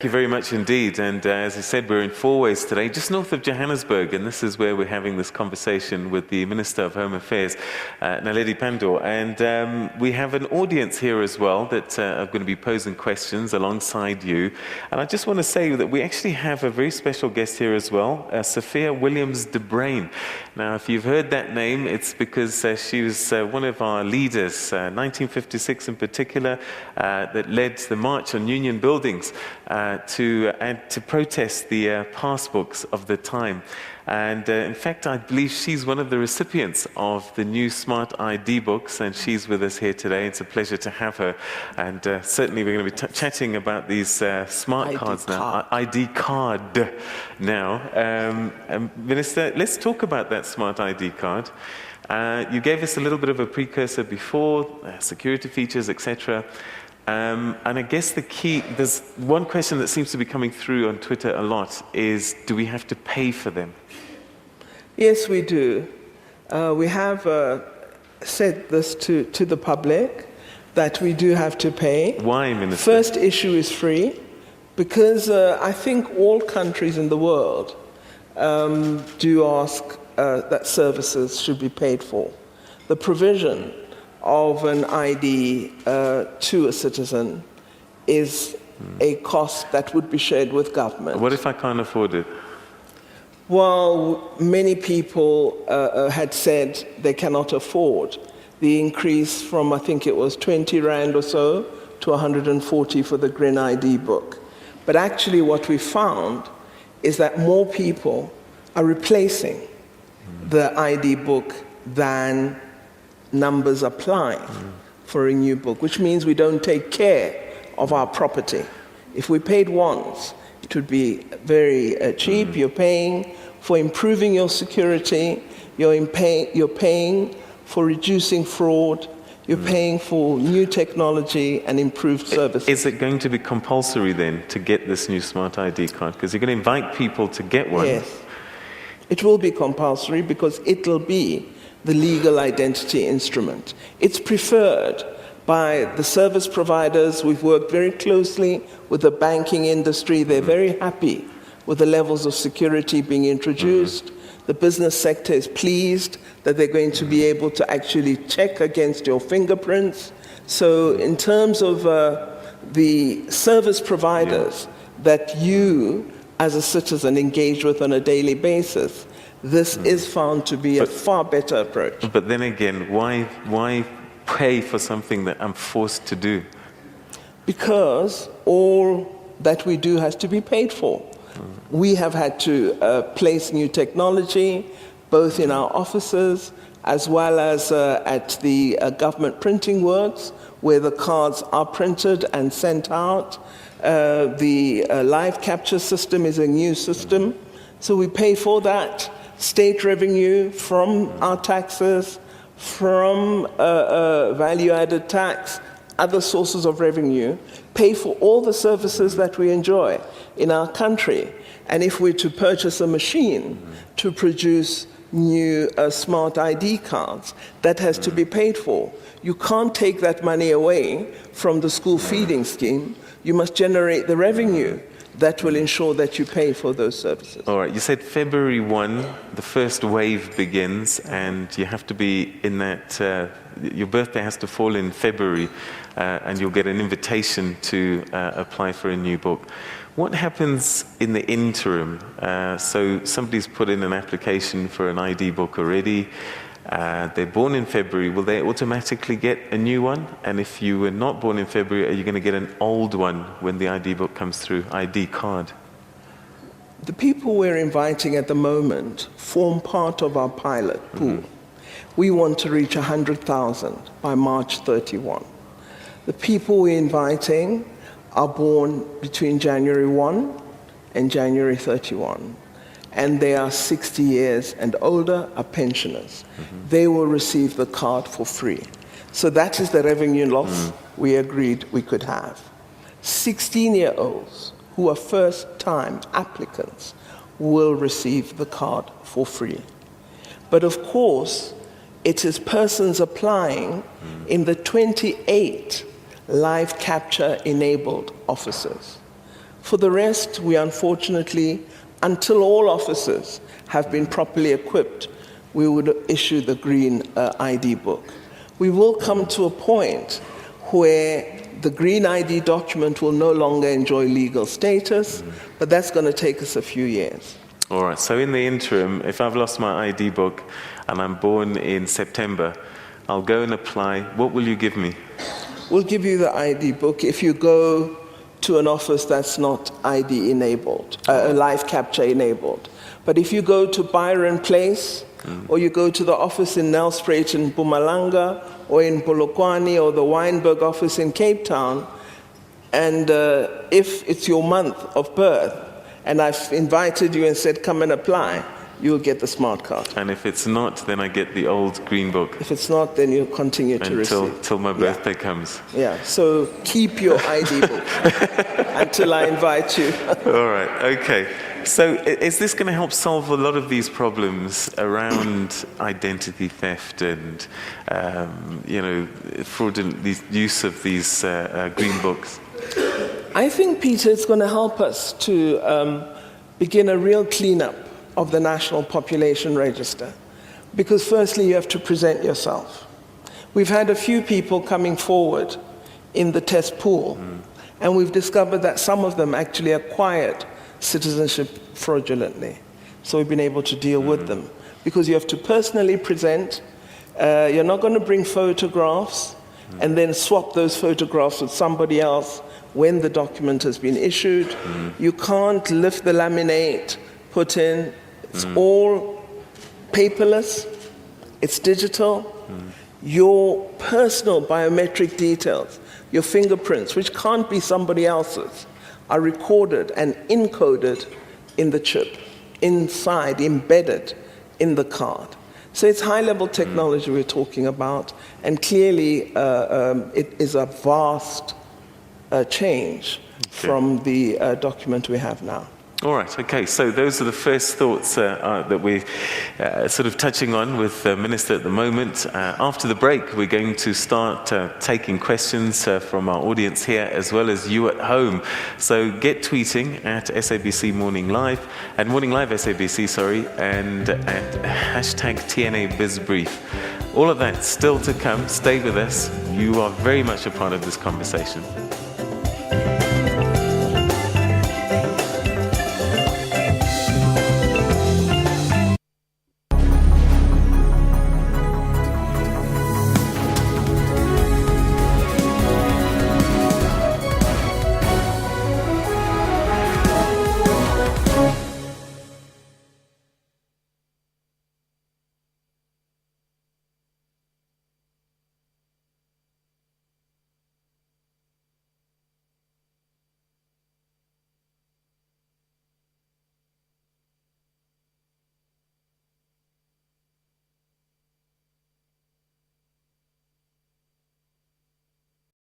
Thank you very much indeed. And as I said, we're in Fourways today, just north of Johannesburg, and this is where we're having this conversation with the Minister of Home Affairs, Naledi Pandor. And we have an audience here as well that are going to be posing questions alongside you. And I just want to say that we actually have a very special guest here as well, Sophia Williams-De Bruyn. Now, if you've heard that name, it's because she was one of our leaders, 1956 in particular, that led the March on Union Buildings to protest the passbooks of the time. And in fact, I believe she's one of the recipients of the new Smart ID books, and she's with us here today. It's a pleasure to have her. And certainly we're going to be chatting about these smart ID cards card. now. ID card now. Minister, let's talk about that Smart ID card. You gave us a little bit of a precursor before, security features, etc. And I guess there's one question that seems to be coming through on Twitter a lot is, do we have to pay for them? Yes, we do. We have said this to the public, that we do have to pay. Why, Minister? First issue is free, because I think all countries in the world do ask that services should be paid for. The provision of an ID to a citizen is a cost that would be shared with government. What if I can't afford it? Well, many people had said they cannot afford the increase from, I think it was 20 Rand or so to 140 for the Green ID book. But actually what we found is that more people are replacing the ID book than numbers applying for a new book, which means we don't take care of our property. If we paid once, it would be very cheap. You're paying for improving your security, you're paying for reducing fraud, you're paying for new technology and improved services. Is it going to be compulsory then to get this new Smart ID card? Because you're going to invite people to get one. Yes, it will be compulsory because it'll be the legal identity instrument. It's preferred by the service providers. We've worked very closely with the banking industry. They're very happy with the levels of security being introduced. The business sector is pleased that they're going to be able to actually check against your fingerprints. So in terms of the service providers that you as a citizen engage with on a daily basis, this is found to be a far better approach. But then again, why pay for something that I'm forced to do? Because all that we do has to be paid for. We have had to place new technology, both in our offices as well as at the government printing works, where the cards are printed and sent out. The live capture system is a new system, so we pay for that. State revenue from our taxes, from value-added tax, other sources of revenue, pay for all the services that we enjoy in our country. And if we're to purchase a machine to produce new smart ID cards, that has to be paid for. You can't take that money away from the school feeding scheme. You must generate the revenue that will ensure that you pay for those services. All right, you said February 1, the first wave begins, and you have to be in that, your birthday has to fall in February, and you'll get an invitation to apply for a new book. What happens in the interim? So somebody's put in an application for an ID book already. They're born in February, will they automatically get a new one? And if you were not born in February, are you going to get an old one when the ID book comes through, ID card? The people we're inviting at the moment form part of our pilot pool. We want to reach 100,000 by March 31. The people we're inviting are born between January 1 and January 31. And they are 60 years and older, are pensioners. They will receive the card for free. So that is the revenue loss we agreed we could have. 16-year-olds who are first-time applicants will receive the card for free. But of course, it is persons applying in the 28 live capture-enabled offices. For the rest, we unfortunately, until all officers have been properly equipped, we would issue the green ID book. We will come to a point where the green ID document will no longer enjoy legal status, but that's going to take us a few years. All right, so in the interim, if I've lost my ID book and I'm born in September, I'll go and apply. What will you give me? We'll give you the ID book if you go to an office that's not ID enabled, live capture enabled. But if you go to Byron Place, or you go to the office in Nelspruit in Mpumalanga, or in Polokwane, or the Wynberg office in Cape Town, and if it's your month of birth, and I've invited you and said, come and apply, you'll get the smart card. And if it's not, then I get the old green book. If it's not, then you'll continue to receive. Until my birthday comes. Yeah, so keep your ID book until I invite you. All right, okay. So is this going to help solve a lot of these problems around identity theft and, fraudulent use of these green books? I think, Peter, it's going to help us to begin a real cleanup of the National Population Register. Because firstly, you have to present yourself. We've had a few people coming forward in the test pool, and we've discovered that some of them actually acquired citizenship fraudulently. So we've been able to deal with them. Because you have to personally present, you're not going to bring photographs and then swap those photographs with somebody else when the document has been issued. You can't lift the laminate, put in. It's all paperless. It's digital. Your personal biometric details, your fingerprints, which can't be somebody else's, are recorded and encoded in the chip, inside, embedded in the card. So it's high-level technology we're talking about, and clearly it is a vast change from the document we have now. All right, okay, so those are the first thoughts that we're sort of touching on with the Minister at the moment. After the break, we're going to start taking questions from our audience here as well as you at home. So get tweeting at SABC Morning Live, and Morning Live SABC, and at hashtag TNA BizBrief. All of that still to come. Stay with us. You are very much a part of this conversation.